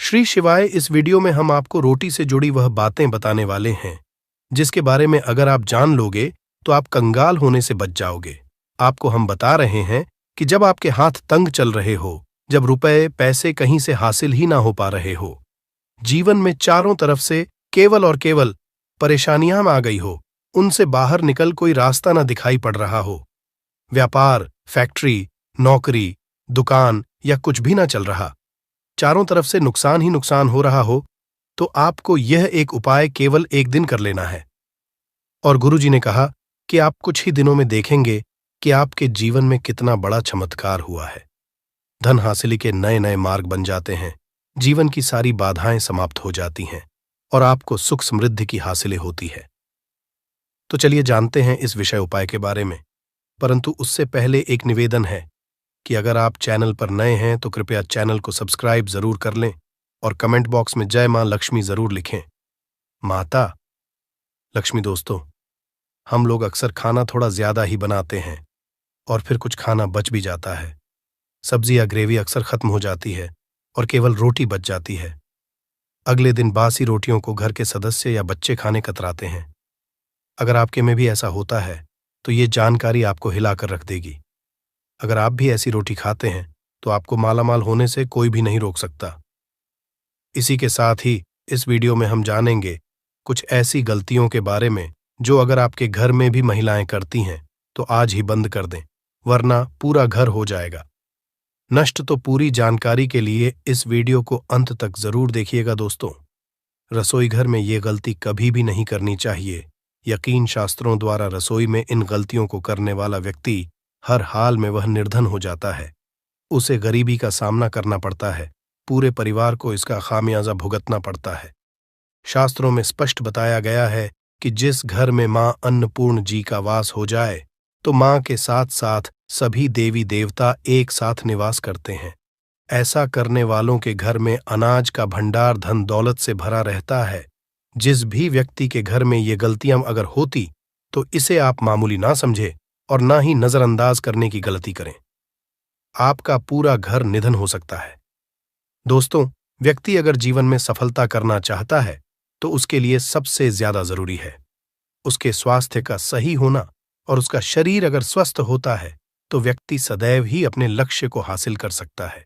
श्री शिवाय। इस वीडियो में हम आपको रोटी से जुड़ी वह बातें बताने वाले हैं जिसके बारे में अगर आप जान लोगे तो आप कंगाल होने से बच जाओगे। आपको हम बता रहे हैं कि जब आपके हाथ तंग चल रहे हो, जब रुपए पैसे कहीं से हासिल ही ना हो पा रहे हो, जीवन में चारों तरफ से केवल और केवल परेशानियां आ गई हो, उनसे बाहर निकल कोई रास्ता ना दिखाई पड़ रहा हो, व्यापार, फैक्ट्री, नौकरी, दुकान या कुछ भी ना चल रहा, चारों तरफ से नुकसान ही नुकसान हो रहा हो, तो आपको यह एक उपाय केवल एक दिन कर लेना है। और गुरुजी ने कहा कि आप कुछ ही दिनों में देखेंगे कि आपके जीवन में कितना बड़ा चमत्कार हुआ है। धन हासिली के नए नए मार्ग बन जाते हैं, जीवन की सारी बाधाएं समाप्त हो जाती हैं और आपको सुख समृद्धि की हासिलें होती है। तो चलिए जानते हैं इस विषय उपाय के बारे में, परंतु उससे पहले एक निवेदन है कि अगर आप चैनल पर नए हैं तो कृपया चैनल को सब्सक्राइब जरूर कर लें और कमेंट बॉक्स में जय मां लक्ष्मी जरूर लिखें। माता लक्ष्मी दोस्तों, हम लोग अक्सर खाना थोड़ा ज्यादा ही बनाते हैं और फिर कुछ खाना बच भी जाता है। सब्जी या ग्रेवी अक्सर खत्म हो जाती है और केवल रोटी बच जाती है। अगले दिन बासी रोटियों को घर के सदस्य या बच्चे खाने कतराते हैं। अगर आपके में भी ऐसा होता है तो ये जानकारी आपको हिलाकर रख देगी। अगर आप भी ऐसी रोटी खाते हैं तो आपको मालामाल होने से कोई भी नहीं रोक सकता। इसी के साथ ही इस वीडियो में हम जानेंगे कुछ ऐसी गलतियों के बारे में जो अगर आपके घर में भी महिलाएं करती हैं तो आज ही बंद कर दें, वरना पूरा घर हो जाएगा नष्ट। तो पूरी जानकारी के लिए इस वीडियो को अंत तक जरूर देखिएगा दोस्तों। रसोई घर में ये गलती कभी भी नहीं करनी चाहिए। यकीन शास्त्रों द्वारा रसोई में इन गलतियों को करने वाला व्यक्ति हर हाल में वह निर्धन हो जाता है, उसे गरीबी का सामना करना पड़ता है, पूरे परिवार को इसका खामियाजा भुगतना पड़ता है। शास्त्रों में स्पष्ट बताया गया है कि जिस घर में मां अन्नपूर्ण जी का वास हो जाए तो मां के साथ साथ सभी देवी देवता एक साथ निवास करते हैं। ऐसा करने वालों के घर में अनाज का भंडार धन दौलत से भरा रहता है। जिस भी व्यक्ति के घर में ये गलतियां अगर होती तो इसे आप मामूली ना समझे और ना ही नजरअंदाज करने की गलती करें। आपका पूरा घर निधन हो सकता है। दोस्तों, व्यक्ति अगर जीवन में सफलता करना चाहता है तो उसके लिए सबसे ज्यादा जरूरी है उसके स्वास्थ्य का सही होना, और उसका शरीर अगर स्वस्थ होता है तो व्यक्ति सदैव ही अपने लक्ष्य को हासिल कर सकता है।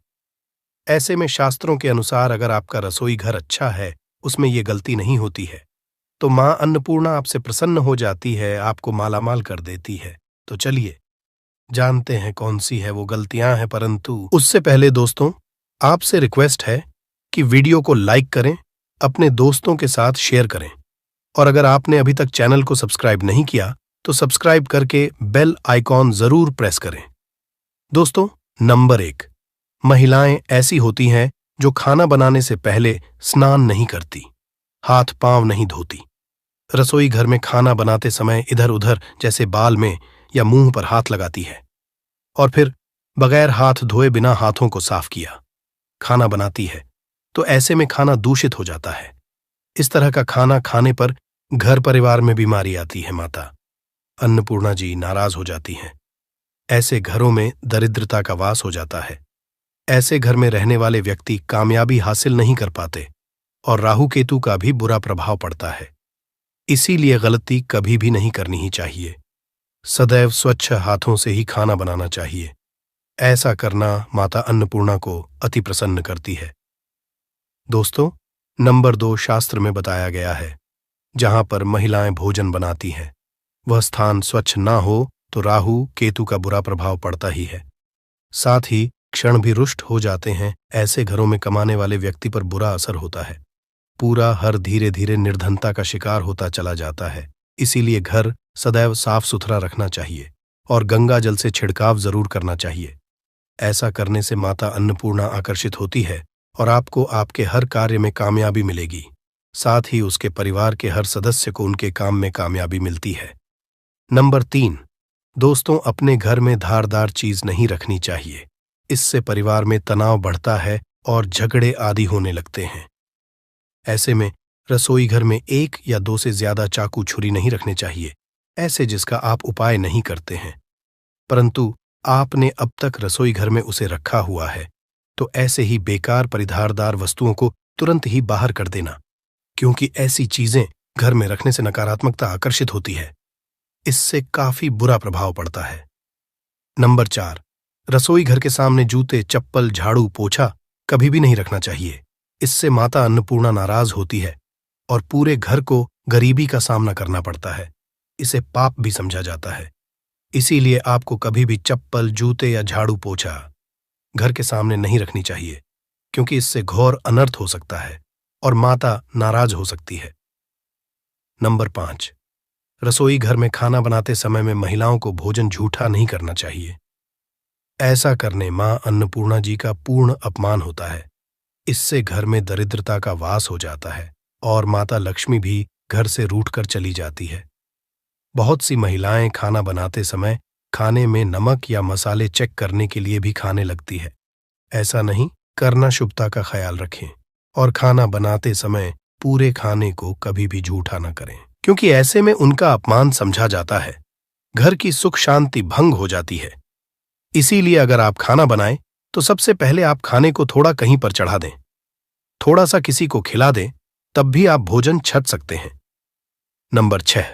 ऐसे में शास्त्रों के अनुसार अगर आपका रसोई घर अच्छा है, उसमें ये गलती नहीं होती है, तो मां अन्नपूर्णा आपसे प्रसन्न हो जाती है, आपको मालामाल कर देती है। तो चलिए जानते हैं कौन सी है वो गलतियां हैं, परंतु उससे पहले दोस्तों आपसे रिक्वेस्ट है कि वीडियो को लाइक करें, अपने दोस्तों के साथ शेयर करें, और अगर आपने अभी तक चैनल को सब्सक्राइब नहीं किया तो सब्सक्राइब करके बेल आइकॉन जरूर प्रेस करें। दोस्तों, नंबर 1, महिलाएं ऐसी होती हैं जो खाना बनाने से पहले स्नान नहीं करती, हाथ पांव नहीं धोती। रसोई घर में खाना बनाते समय इधर उधर जैसे बाल में या मुंह पर हाथ लगाती है और फिर बगैर हाथ धोए बिना हाथों को साफ किया खाना बनाती है, तो ऐसे में खाना दूषित हो जाता है। इस तरह का खाना खाने पर घर परिवार में बीमारी आती है। माता अन्नपूर्णा जी नाराज हो जाती हैं। ऐसे घरों में दरिद्रता का वास हो जाता है। ऐसे घर में रहने वाले व्यक्ति कामयाबी हासिल नहीं कर पाते और राहु केतु का भी बुरा प्रभाव पड़ता है। इसीलिए गलती कभी भी नहीं करनी ही चाहिए। सदैव स्वच्छ हाथों से ही खाना बनाना चाहिए। ऐसा करना माता अन्नपूर्णा को अति प्रसन्न करती है। दोस्तों, नंबर 2, शास्त्र में बताया गया है जहां पर महिलाएं भोजन बनाती हैं वह स्थान स्वच्छ ना हो तो राहु केतु का बुरा प्रभाव पड़ता ही है। साथ ही क्षण भी रुष्ट हो जाते हैं। ऐसे घरों में कमाने वाले व्यक्ति पर बुरा असर होता है। पूरा हर धीरे धीरे निर्धनता का शिकार होता चला जाता है। इसीलिए घर सदैव साफ सुथरा रखना चाहिए और गंगा जल से छिड़काव जरूर करना चाहिए। ऐसा करने से माता अन्नपूर्णा आकर्षित होती है और आपको आपके हर कार्य में कामयाबी मिलेगी। साथ ही उसके परिवार के हर सदस्य को उनके काम में कामयाबी मिलती है। नंबर 3, दोस्तों, अपने घर में धारदार चीज नहीं रखनी चाहिए। इससे परिवार में तनाव बढ़ता है और झगड़े आदि होने लगते हैं। ऐसे में रसोई घर में 1 या 2 से ज्यादा चाकू छुरी नहीं रखने चाहिए, ऐसे जिसका आप उपाय नहीं करते हैं, परंतु आपने अब तक रसोई घर में उसे रखा हुआ है, तो ऐसे ही बेकार परिधारदार वस्तुओं को तुरंत ही बाहर कर देना, क्योंकि ऐसी चीजें घर में रखने से नकारात्मकता आकर्षित होती है। इससे काफी बुरा प्रभाव पड़ता है। नंबर 4, रसोई घर के सामने जूते, चप्पल, झाड़ू, पोछा कभी भी नहीं रखना चाहिए। इससे माता अन्नपूर्णा नाराज होती है और पूरे घर को गरीबी का सामना करना पड़ता है। इसे पाप भी समझा जाता है। इसीलिए आपको कभी भी चप्पल, जूते या झाड़ू, पोछा घर के सामने नहीं रखनी चाहिए, क्योंकि इससे घोर अनर्थ हो सकता है और माता नाराज हो सकती है। नंबर 5, रसोई घर में खाना बनाते समय में महिलाओं को भोजन झूठा नहीं करना चाहिए। ऐसा करने मां अन्नपूर्णा जी का पूर्ण अपमान होता है। इससे घर में दरिद्रता का वास हो जाता है और माता लक्ष्मी भी घर से रूठकर चली जाती है। बहुत सी महिलाएं खाना बनाते समय खाने में नमक या मसाले चेक करने के लिए भी खाने लगती है। ऐसा नहीं करना, शुभता का ख्याल रखें और खाना बनाते समय पूरे खाने को कभी भी झूठा न करें, क्योंकि ऐसे में उनका अपमान समझा जाता है। घर की सुख शांति भंग हो जाती है। इसीलिए अगर आप खाना बनाएं तो सबसे पहले आप खाने को थोड़ा कहीं पर चढ़ा दें, थोड़ा सा किसी को खिला दें, तब भी आप भोजन छक सकते हैं। नंबर 6,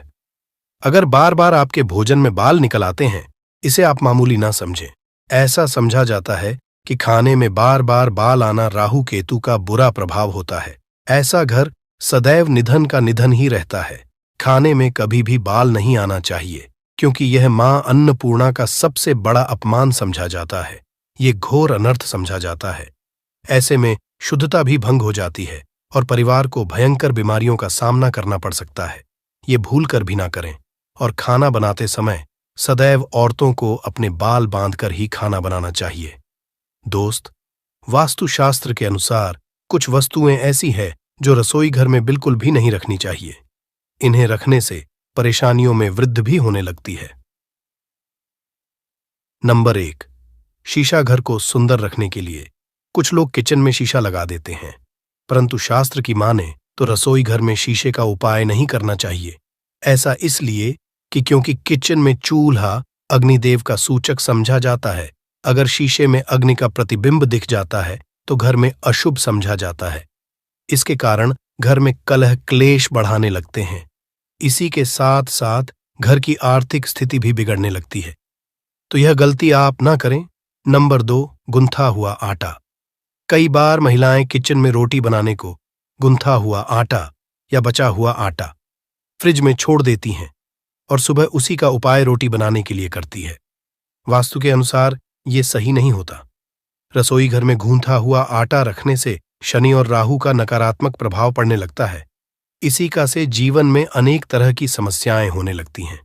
अगर बार बार आपके भोजन में बाल निकल आते हैं, इसे आप मामूली ना समझें। ऐसा समझा जाता है कि खाने में बार बार बाल आना राहु केतु का बुरा प्रभाव होता है। ऐसा घर सदैव निधन का निधन ही रहता है। खाने में कभी भी बाल नहीं आना चाहिए, क्योंकि यह मां अन्नपूर्णा का सबसे बड़ा अपमान समझा जाता है। ये घोर अनर्थ समझा जाता है। ऐसे में शुद्धता भी भंग हो जाती है और परिवार को भयंकर बीमारियों का सामना करना पड़ सकता है। ये भूल कर भी ना करें और खाना बनाते समय सदैव औरतों को अपने बाल बांधकर ही खाना बनाना चाहिए। दोस्त, वास्तुशास्त्र के अनुसार कुछ वस्तुएं ऐसी हैं जो रसोई घर में बिल्कुल भी नहीं रखनी चाहिए। इन्हें रखने से परेशानियों में वृद्धि भी होने लगती है। नंबर 1, शीशा घर को सुंदर रखने के लिए कुछ लोग किचन में शीशा लगा देते हैं, परंतु शास्त्र की माने तो रसोई घर में शीशे का उपाय नहीं करना चाहिए। ऐसा इसलिए कि क्योंकि किचन में चूल्हा अग्निदेव का सूचक समझा जाता है। अगर शीशे में अग्नि का प्रतिबिंब दिख जाता है तो घर में अशुभ समझा जाता है। इसके कारण घर में कलह क्लेश बढ़ाने लगते हैं। इसी के साथ साथ घर की आर्थिक स्थिति भी बिगड़ने लगती है। तो यह गलती आप ना करें। नंबर 2, गुंथा हुआ आटा। कई बार महिलाएं किचन में रोटी बनाने को गुंथा हुआ आटा या बचा हुआ आटा फ्रिज में छोड़ देती हैं और सुबह उसी का उपाय रोटी बनाने के लिए करती है। वास्तु के अनुसार ये सही नहीं होता। रसोई घर में गूंथा हुआ आटा रखने से शनि और राहु का नकारात्मक प्रभाव पड़ने लगता है। इसी का से जीवन में अनेक तरह की समस्याएं होने लगती हैं।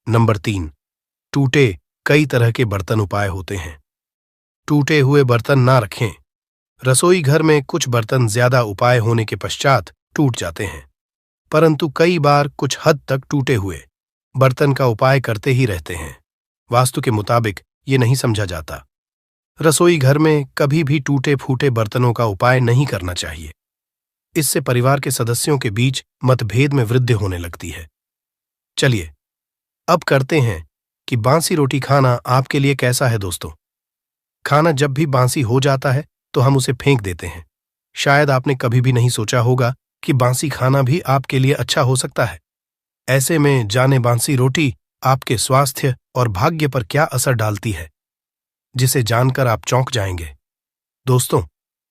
नंबर 3, टूटे कई तरह के बर्तन उपाय होते हैं। टूटे हुए बर्तन ना रखें। रसोई घर में कुछ बर्तन ज्यादा उपाय होने के पश्चात टूट जाते हैं, परंतु कई बार कुछ हद तक टूटे हुए बर्तन का उपाय करते ही रहते हैं। वास्तु के मुताबिक ये नहीं समझा जाता। रसोई घर में कभी भी टूटे फूटे बर्तनों का उपाय नहीं करना चाहिए। इससे परिवार के सदस्यों के बीच मतभेद में वृद्धि होने लगती है। चलिए अब करते हैं कि बांसी रोटी खाना आपके लिए कैसा है। दोस्तों, खाना जब भी बांसी हो जाता है तो हम उसे फेंक देते हैं। शायद आपने कभी भी नहीं सोचा होगा कि बांसी खाना भी आपके लिए अच्छा हो सकता है। ऐसे में जाने बांसी रोटी आपके स्वास्थ्य और भाग्य पर क्या असर डालती है, जिसे जानकर आप चौंक जाएंगे। दोस्तों,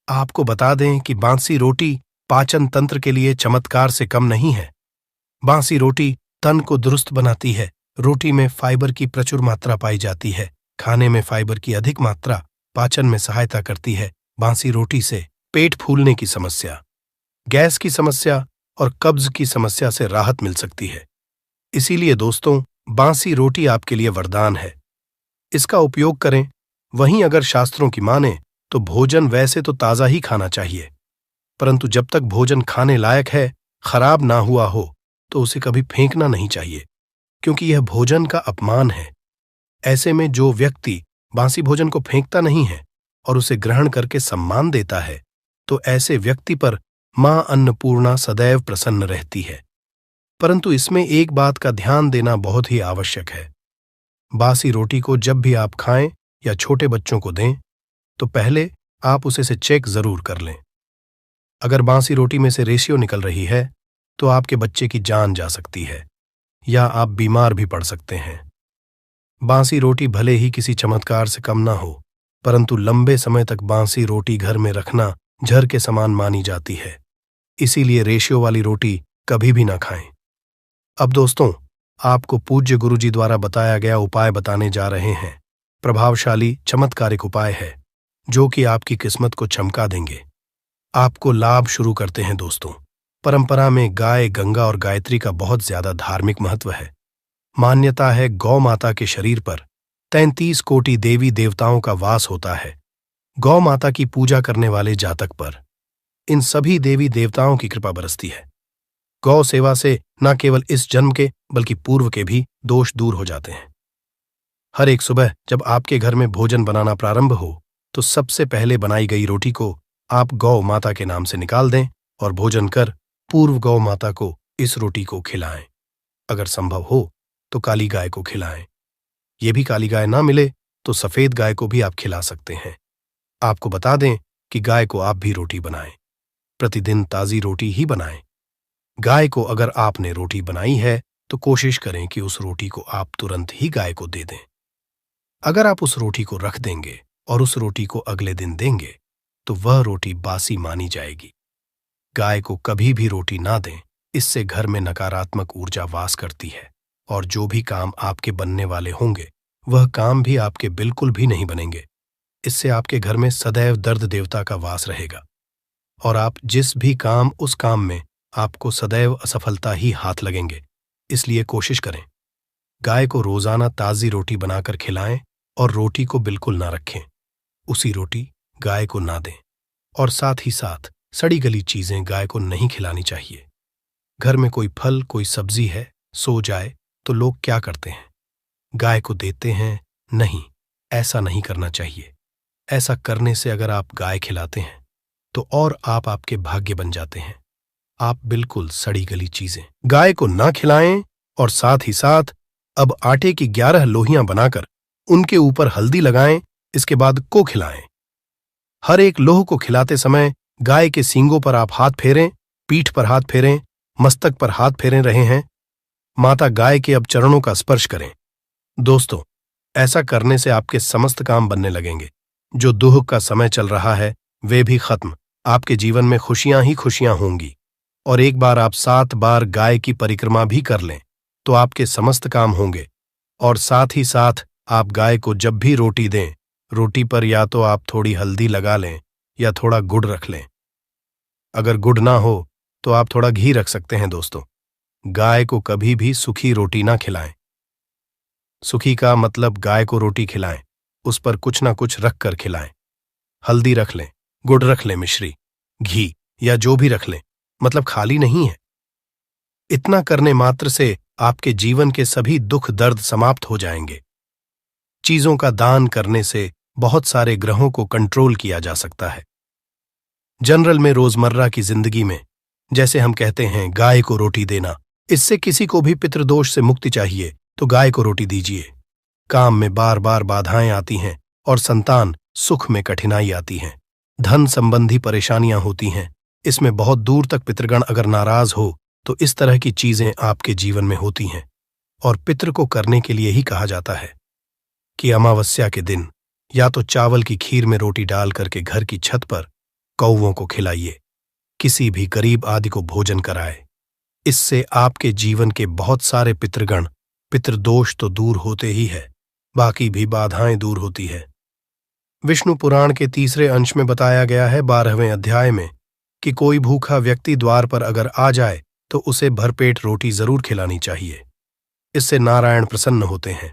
आपको बता दें कि बांसी रोटी पाचन तंत्र के लिए चमत्कार से कम नहीं है। बांसी रोटी तन को दुरुस्त बनाती है। रोटी में फाइबर की प्रचुर मात्रा पाई जाती है। खाने में फाइबर की अधिक मात्रा पाचन में सहायता करती है। बांसी रोटी से पेट फूलने की समस्या, गैस की समस्या और कब्ज की समस्या से राहत मिल सकती है। इसीलिए दोस्तों, बांसी रोटी आपके लिए वरदान है। इसका उपयोग करें। वहीं अगर शास्त्रों की माने तो भोजन वैसे तो ताज़ा ही खाना चाहिए, परंतु जब तक भोजन खाने लायक है, खराब ना हुआ हो, तो उसे कभी फेंकना नहीं चाहिए, क्योंकि यह भोजन का अपमान है। ऐसे में जो व्यक्ति बांसी भोजन को फेंकता नहीं है और उसे ग्रहण करके सम्मान देता है, तो ऐसे व्यक्ति पर मां अन्नपूर्णा सदैव प्रसन्न रहती है। परंतु इसमें एक बात का ध्यान देना बहुत ही आवश्यक है। बासी रोटी को जब भी आप खाएं या छोटे बच्चों को दें, तो पहले आप उसे से चेक जरूर कर लें। अगर बासी रोटी में से रेशियो निकल रही है तो आपके बच्चे की जान जा सकती है या आप बीमार भी पड़ सकते हैं। बासी रोटी भले ही किसी चमत्कार से कम ना हो, परंतु लंबे समय तक बासी रोटी घर में रखना जहर के समान मानी जाती है। इसीलिए रेशियो वाली रोटी कभी भी ना खाएं। अब दोस्तों, आपको पूज्य गुरुजी द्वारा बताया गया उपाय बताने जा रहे हैं। प्रभावशाली चमत्कारिक उपाय है जो कि आपकी किस्मत को चमका देंगे। आपको लाभ शुरू करते हैं दोस्तों। परंपरा में गाय, गंगा और गायत्री का बहुत ज्यादा धार्मिक महत्व है। मान्यता है गौ माता के शरीर पर 33 कोटि देवी देवताओं का वास होता है। गौ माता की पूजा करने वाले जातक पर इन सभी देवी देवताओं की कृपा बरसती है। गौ सेवा से न केवल इस जन्म के बल्कि पूर्व के भी दोष दूर हो जाते हैं। हर एक सुबह जब आपके घर में भोजन बनाना प्रारंभ हो तो सबसे पहले बनाई गई रोटी को आप गौ माता के नाम से निकाल दें और भोजन कर पूर्व गौ माता को इस रोटी को खिलाएं। अगर संभव हो तो काली गाय को खिलाएं। ये भी काली गाय ना मिले तो सफेद गाय को भी आप खिला सकते हैं। आपको बता दें कि गाय को आप भी रोटी बनाएं। प्रतिदिन ताजी रोटी ही बनाएं। गाय को अगर आपने रोटी बनाई है तो कोशिश करें कि उस रोटी को आप तुरंत ही गाय को दे दें। अगर आप उस रोटी को रख देंगे और उस रोटी को अगले दिन देंगे तो वह रोटी बासी मानी जाएगी। गाय को कभी भी रोटी ना दें, इससे घर में नकारात्मक ऊर्जा वास करती है और जो भी काम आपके बनने वाले होंगे वह काम भी आपके बिल्कुल भी नहीं बनेंगे। इससे आपके घर में सदैव दर्द देवता का वास रहेगा और आप जिस भी काम उस काम में आपको सदैव असफलता ही हाथ लगेंगे। इसलिए कोशिश करें गाय को रोजाना ताजी रोटी बनाकर खिलाएं और रोटी को बिल्कुल ना रखें। उसी रोटी गाय को ना दें और साथ ही साथ सड़ी गली चीजें गाय को नहीं खिलानी चाहिए। घर में कोई फल, कोई सब्जी है, सो जाए तो लोग क्या करते हैं? गाय को देते हैं? नहीं, ऐसा नहीं करना चाहिए। ऐसा करने से अगर आप गाय खिलाते हैं तो और आप आपके भाग्य बन जाते हैं। आप बिल्कुल सड़ी गली चीजें गाय को ना खिलाएं और साथ ही साथ अब आटे की 11 लोहियां बनाकर उनके ऊपर हल्दी लगाएं, इसके बाद को खिलाएं। हर एक लोह को खिलाते समय गाय के सींगों पर आप हाथ फेरें, पीठ पर हाथ फेरें, मस्तक पर हाथ फेरे रहे हैं। माता गाय के अब चरणों का स्पर्श करें। दोस्तों, ऐसा करने से आपके समस्त काम बनने लगेंगे। जो दुख का समय चल रहा है वे भी खत्म। आपके जीवन में खुशियां ही खुशियां होंगी। और एक बार आप 7 बार गाय की परिक्रमा भी कर लें तो आपके समस्त काम होंगे। और साथ ही साथ आप गाय को जब भी रोटी दें, रोटी पर या तो आप थोड़ी हल्दी लगा लें या थोड़ा गुड़ रख लें। अगर गुड़ ना हो तो आप थोड़ा घी रख सकते हैं। दोस्तों, गाय को कभी भी सूखी रोटी ना खिलाएं। सूखी का मतलब गाय को रोटी खिलाएं, उस पर कुछ ना कुछ रख कर खिलाएं। हल्दी रख लें, गुड़ रख लें, मिश्री, घी या जो भी रख लें, मतलब खाली नहीं है। इतना करने मात्र से आपके जीवन के सभी दुख दर्द समाप्त हो जाएंगे। चीजों का दान करने से बहुत सारे ग्रहों को कंट्रोल किया जा सकता है। जनरल में रोजमर्रा की जिंदगी में जैसे हम कहते हैं गाय को रोटी देना, इससे किसी को भी पितृदोष से मुक्ति चाहिए तो गाय को रोटी दीजिए। काम में बार बार बाधाएं आती हैं और संतान सुख में कठिनाई आती हैं, धन संबंधी परेशानियां होती हैं, इसमें बहुत दूर तक पितृगण अगर नाराज हो तो इस तरह की चीजें आपके जीवन में होती हैं। और पितृ को करने के लिए ही कहा जाता है कि अमावस्या के दिन या तो चावल की खीर में रोटी डाल करके घर की छत पर कौवों को खिलाइए, किसी भी गरीब आदि को भोजन कराए। इससे आपके जीवन के बहुत सारे पितृगण, पितृदोष तो दूर होते ही है, बाकी भी बाधाएं दूर होती है। विष्णु पुराण के 3 अंश में बताया गया है 12वें अध्याय में कि कोई भूखा व्यक्ति द्वार पर अगर आ जाए तो उसे भरपेट रोटी जरूर खिलानी चाहिए। इससे नारायण प्रसन्न होते हैं,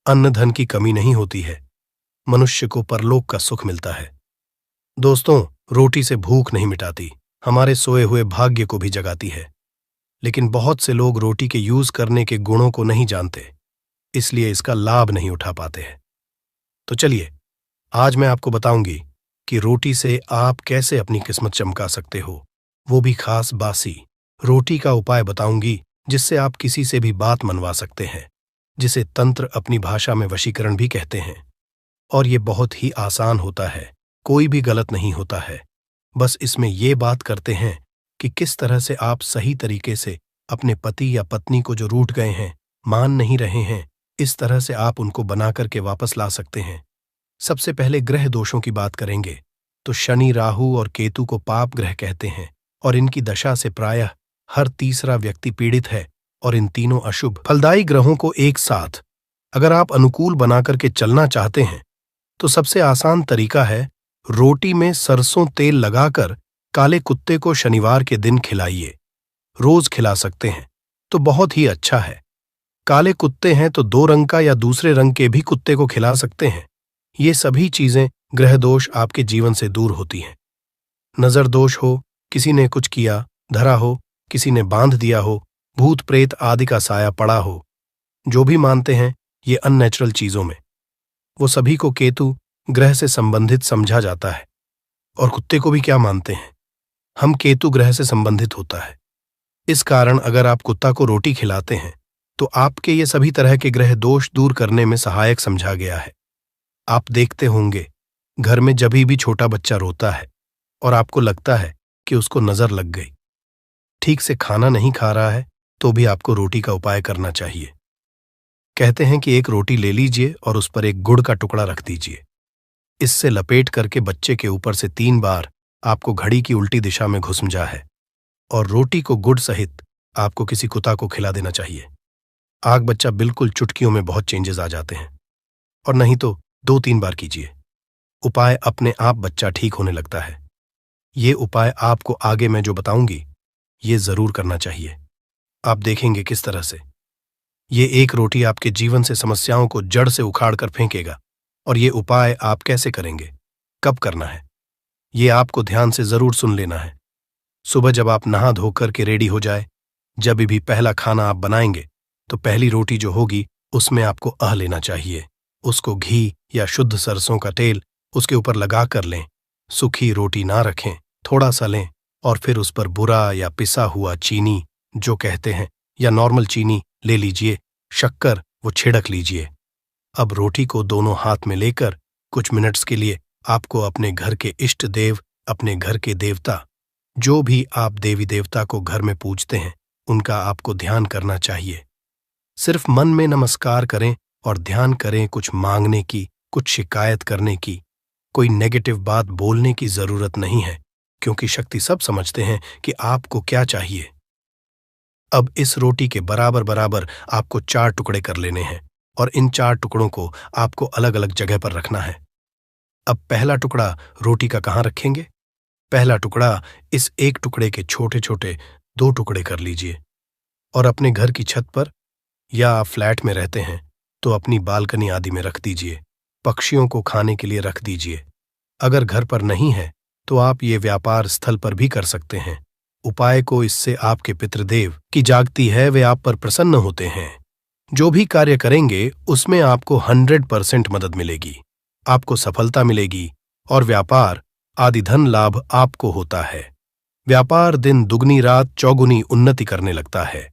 अन्न धन की कमी नहीं होती है, मनुष्य को परलोक का सुख मिलता है। दोस्तों, रोटी से भूख नहीं मिटाती, हमारे सोए हुए भाग्य को भी जगाती है। लेकिन बहुत से लोग रोटी के यूज करने के गुणों को नहीं जानते, इसलिए इसका लाभ नहीं उठा पाते हैं। तो चलिए, आज मैं आपको बताऊंगी कि रोटी से आप कैसे अपनी किस्मत चमका सकते हो, वो भी खास बासी रोटी का उपाय बताऊंगी जिससे आप किसी से भी बात मनवा सकते हैं, जिसे तंत्र अपनी भाषा में वशीकरण भी कहते हैं। और ये बहुत ही आसान होता है, कोई भी गलत नहीं होता है। बस इसमें ये बात करते हैं कि किस तरह से आप सही तरीके से अपने पति या पत्नी को जो रूठ गए हैं, मान नहीं रहे हैं, इस तरह से आप उनको बना करके वापस ला सकते हैं। सबसे पहले ग्रह दोषों की बात करेंगे तो शनि, राहु और केतु को पाप ग्रह कहते हैं और इनकी दशा से प्रायः हर तीसरा व्यक्ति पीड़ित है। और इन तीनों अशुभ फलदायी ग्रहों को एक साथ अगर आप अनुकूल बना करके चलना चाहते हैं तो सबसे आसान तरीका है रोटी में सरसों तेल लगाकर काले कुत्ते को शनिवार के दिन खिलाइए। रोज खिला सकते हैं तो बहुत ही अच्छा है। काले कुत्ते हैं तो 2 रंग का या दूसरे रंग के भी कुत्ते को खिला सकते हैं। ये सभी चीजें ग्रह दोष आपके जीवन से दूर होती हैं। नजर दोष हो, किसी ने कुछ किया, धरा हो, किसी ने बांध दिया हो, भूत प्रेत आदि का साया पड़ा हो, जो भी मानते हैं ये अननेचुरल चीजों में, वो सभी को केतु ग्रह से संबंधित समझा जाता है। और कुत्ते को भी क्या मानते हैं, हम केतु ग्रह से संबंधित होता है। इस कारण अगर आप कुत्ता को रोटी खिलाते हैं तो आपके ये सभी तरह के ग्रह दोष दूर करने में सहायक समझा गया है। आप देखते होंगे घर में जभी भी छोटा बच्चा रोता है और आपको लगता है कि उसको नजर लग गई, ठीक से खाना नहीं खा रहा है, तो भी आपको रोटी का उपाय करना चाहिए। कहते हैं कि एक रोटी ले लीजिए और उस पर एक गुड़ का टुकड़ा रख दीजिए। इससे लपेट करके बच्चे के ऊपर से 3 बार आपको घड़ी की उल्टी दिशा में घुसमजा है और रोटी को गुड़ सहित आपको किसी कुत्ता को खिला देना चाहिए। आग बच्चा बिल्कुल चुटकियों में बहुत चेंजेस आ जाते हैं। और नहीं तो 2-3 बार कीजिए। उपाय अपने आप बच्चा ठीक होने लगता है। ये उपाय आपको आगे मैं जो बताऊंगी ये जरूर करना चाहिए। आप देखेंगे किस तरह से ये एक रोटी आपके जीवन से समस्याओं को जड़ से उखाड़ कर फेंकेगा। और ये उपाय आप कैसे करेंगे, कब करना है, ये आपको ध्यान से जरूर सुन लेना है। सुबह जब आप नहा धोकर के रेडी हो जाए, जब भी पहला खाना आप बनाएंगे तो पहली रोटी जो होगी उसमें आपको लेना चाहिए। उसको घी या शुद्ध सरसों का तेल उसके ऊपर लगा कर लें। सूखी रोटी ना रखें, थोड़ा सा लें और फिर उस पर बुरा या पिसा हुआ चीनी जो कहते हैं या नॉर्मल चीनी ले लीजिए, शक्कर वो छिड़क लीजिए। अब रोटी को दोनों हाथ में लेकर कुछ मिनट्स के लिए आपको अपने घर के इष्ट देव, अपने घर के देवता, जो भी आप देवी देवता को घर में पूजते हैं उनका आपको ध्यान करना चाहिए। सिर्फ मन में नमस्कार करें और ध्यान करें, कुछ मांगने की, कुछ शिकायत करने की, कोई नेगेटिव बात बोलने की जरूरत नहीं है, क्योंकि शक्ति सब समझते हैं कि आपको क्या चाहिए। अब इस रोटी के बराबर बराबर आपको 4 टुकड़े कर लेने हैं और इन 4 टुकड़ों को आपको अलग अलग जगह पर रखना है। अब पहला टुकड़ा रोटी का कहाँ रखेंगे? पहला टुकड़ा इस एक टुकड़े के छोटे छोटे 2 टुकड़े कर लीजिए और अपने घर की छत पर या आप फ्लैट में रहते हैं तो अपनी बालकनी आदि में रख दीजिए। पक्षियों को खाने के लिए रख दीजिए। अगर घर पर नहीं है तो आप ये व्यापार स्थल पर भी कर सकते हैं। उपाय को इससे आपके पितृदेव की जागती है, वे आप पर प्रसन्न होते हैं। जो भी कार्य करेंगे उसमें आपको 100% मदद मिलेगी, आपको सफलता मिलेगी और व्यापार आदि धन लाभ आपको होता है। व्यापार दिन दुगनी रात चौगुनी उन्नति करने लगता है,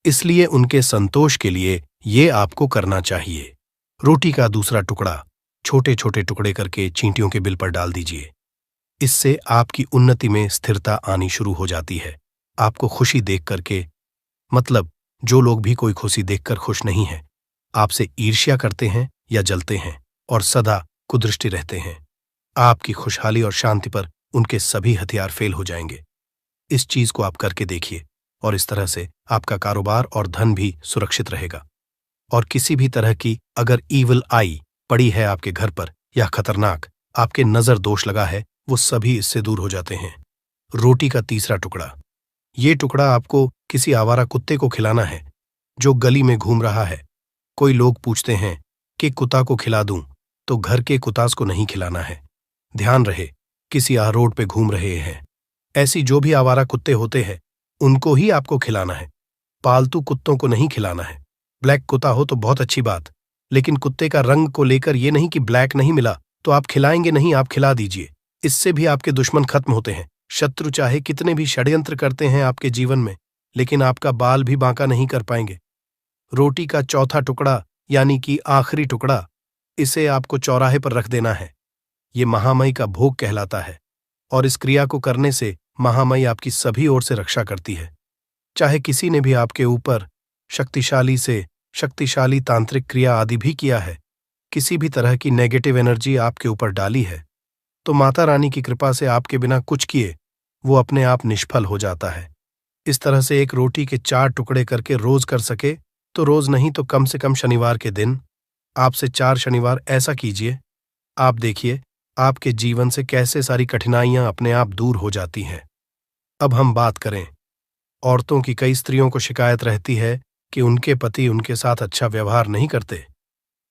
इसलिए उनके संतोष के लिए ये आपको करना चाहिए। रोटी का दूसरा टुकड़ा छोटे छोटे टुकड़े करके चींटियों के बिल पर डाल दीजिए। इससे आपकी उन्नति में स्थिरता आनी शुरू हो जाती है। आपको खुशी देख करके, मतलब जो लोग भी कोई खुशी देखकर खुश नहीं है, आपसे ईर्ष्या करते हैं या जलते हैं और सदा कुदृष्टि रहते हैं, आपकी खुशहाली और शांति पर उनके सभी हथियार फेल हो जाएंगे। इस चीज को आप करके देखिए और इस तरह से आपका कारोबार और धन भी सुरक्षित रहेगा। और किसी भी तरह की अगर ईविल आई पड़ी है आपके घर पर या खतरनाक आपके नजर दोष लगा है, वो सभी इससे दूर हो जाते हैं। रोटी का तीसरा टुकड़ा, ये टुकड़ा आपको किसी आवारा कुत्ते को खिलाना है जो गली में घूम रहा है। कोई लोग पूछते हैं कि कुत्ता को खिला दूं, तो घर के कुत्तास को नहीं खिलाना है। ध्यान रहे, किसी रोड पे घूम रहे हैं, ऐसी जो भी आवारा कुत्ते होते हैं उनको ही आपको खिलाना है। पालतू कुत्तों को नहीं खिलाना है। ब्लैक कुत्ता हो तो बहुत अच्छी बात, लेकिन कुत्ते का रंग को लेकर ये नहीं कि ब्लैक नहीं मिला तो आप खिलाएंगे नहीं, आप खिला दीजिए। इससे भी आपके दुश्मन खत्म होते हैं। शत्रु चाहे कितने भी षड्यंत्र करते हैं आपके जीवन में, लेकिन आपका बाल भी बांका नहीं कर पाएंगे। रोटी का चौथा टुकड़ा यानी कि आखिरी टुकड़ा, इसे आपको चौराहे पर रख देना है। ये महामई का भोग कहलाता है और इस क्रिया को करने से महामाई आपकी सभी ओर से रक्षा करती है। चाहे किसी ने भी आपके ऊपर शक्तिशाली तांत्रिक क्रिया आदि भी किया है, किसी भी तरह की नेगेटिव एनर्जी आपके ऊपर डाली है, तो माता रानी की कृपा से आपके बिना कुछ किए वो अपने आप निष्फल हो जाता है। इस तरह से एक रोटी के 4 टुकड़े करके रोज कर सके तो रोज नहीं तो कम से कम शनिवार के दिन आपसे 4 शनिवार ऐसा कीजिए। आप देखिए आपके जीवन से कैसे सारी कठिनाइयां अपने आप दूर हो जाती हैं। अब हम बात करें, औरतों की कई स्त्रियों को शिकायत रहती है कि उनके पति उनके साथ अच्छा व्यवहार नहीं करते।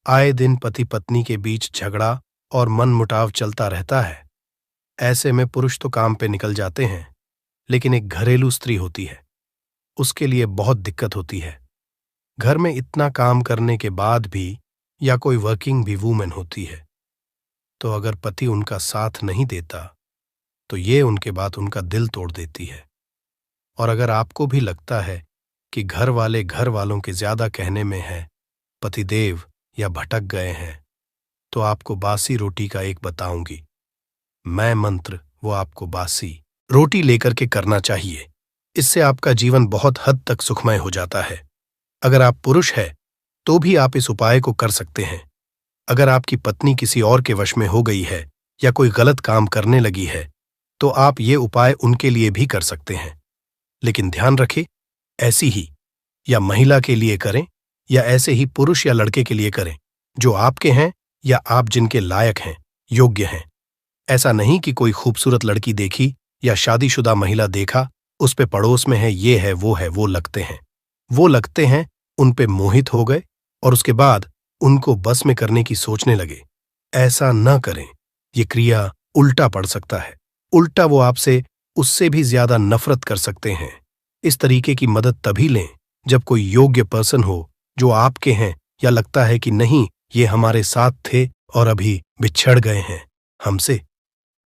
आए दिन पति पत्नी के बीच झगड़ा और मनमुटाव चलता रहता है। ऐसे में पुरुष तो काम पे निकल जाते हैं, लेकिन एक घरेलू स्त्री होती है, उसके लिए बहुत दिक्कत होती है। घर में इतना काम करने के बाद भी, या कोई वर्किंग भी वूमेन होती है, तो अगर पति उनका साथ नहीं देता तो ये उनके बाद उनका दिल तोड़ देती है। और अगर आपको भी लगता है कि घर वाले घर वालों के ज्यादा कहने में है, पतिदेव या भटक गए हैं, तो आपको बासी रोटी का एक बताऊंगी मैं मंत्र, वो आपको बासी रोटी लेकर के करना चाहिए। इससे आपका जीवन बहुत हद तक सुखमय हो जाता है। अगर आप पुरुष है तो भी आप इस उपाय को कर सकते हैं। अगर आपकी पत्नी किसी और के वश में हो गई है या कोई गलत काम करने लगी है तो आप ये उपाय उनके लिए भी कर सकते हैं। लेकिन ध्यान रखें, ऐसी ही या महिला के लिए करें या ऐसे ही पुरुष या लड़के के लिए करें जो आपके हैं या आप जिनके लायक हैं, योग्य हैं। ऐसा नहीं कि कोई खूबसूरत लड़की देखी या शादीशुदा महिला देखा, उस पे पड़ोस में है, ये है, वो लगते हैं, उन पे मोहित हो गए और उसके बाद उनको बस में करने की सोचने लगे। ऐसा न करें, ये क्रिया उल्टा पड़ सकता है। उल्टा वो आपसे उससे भी ज्यादा नफरत कर सकते हैं। इस तरीके की मदद तभी लें जब कोई योग्य पर्सन हो जो आपके हैं, या लगता है कि नहीं ये हमारे साथ थे और अभी बिछड़ गए हैं हमसे।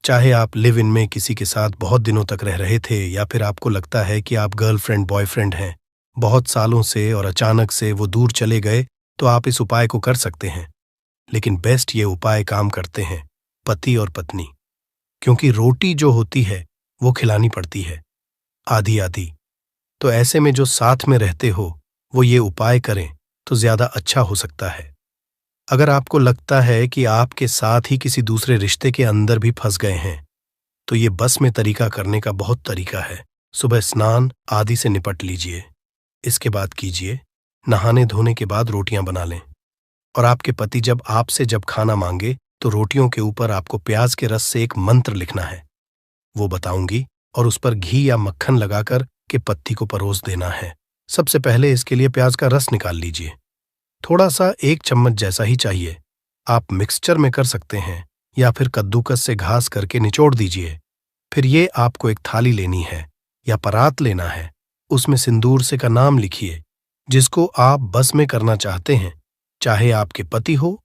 चाहे आप लिव इन में किसी के साथ बहुत दिनों तक रह रहे थे, या फिर आपको लगता है कि आप गर्लफ्रेंड बॉयफ्रेंड हैं बहुत सालों से और अचानक से वो दूर चले गए, तो आप इस उपाय को कर सकते हैं। लेकिन बेस्ट ये उपाय काम करते हैं पति और पत्नी, क्योंकि रोटी जो होती है वो खिलानी पड़ती है आधी आधी। तो ऐसे में जो साथ में रहते हो वो ये उपाय करें तो ज्यादा अच्छा हो सकता है। अगर आपको लगता है कि आपके साथ ही किसी दूसरे रिश्ते के अंदर भी फंस गए हैं, तो ये बस में तरीका करने का बहुत तरीका है। सुबह स्नान आदि से निपट लीजिए, इसके बाद कीजिए नहाने धोने के बाद रोटियां बना लें, और आपके पति जब खाना मांगे तो रोटियों के ऊपर आपको प्याज के रस से एक मंत्र लिखना है, वो बताऊंगी, और उस पर घी या मक्खन लगाकर के पत्ती को परोस देना है। सबसे पहले इसके लिए प्याज का रस निकाल लीजिए, थोड़ा सा 1 चम्मच जैसा ही चाहिए। आप मिक्सचर में कर सकते हैं या फिर कद्दूकस से घास करके निचोड़ दीजिए। फिर ये आपको एक थाली लेनी है या परात लेना है, उसमें सिंदूर से का नाम लिखिए जिसको आप बस में करना चाहते हैं, चाहे आपके पति हो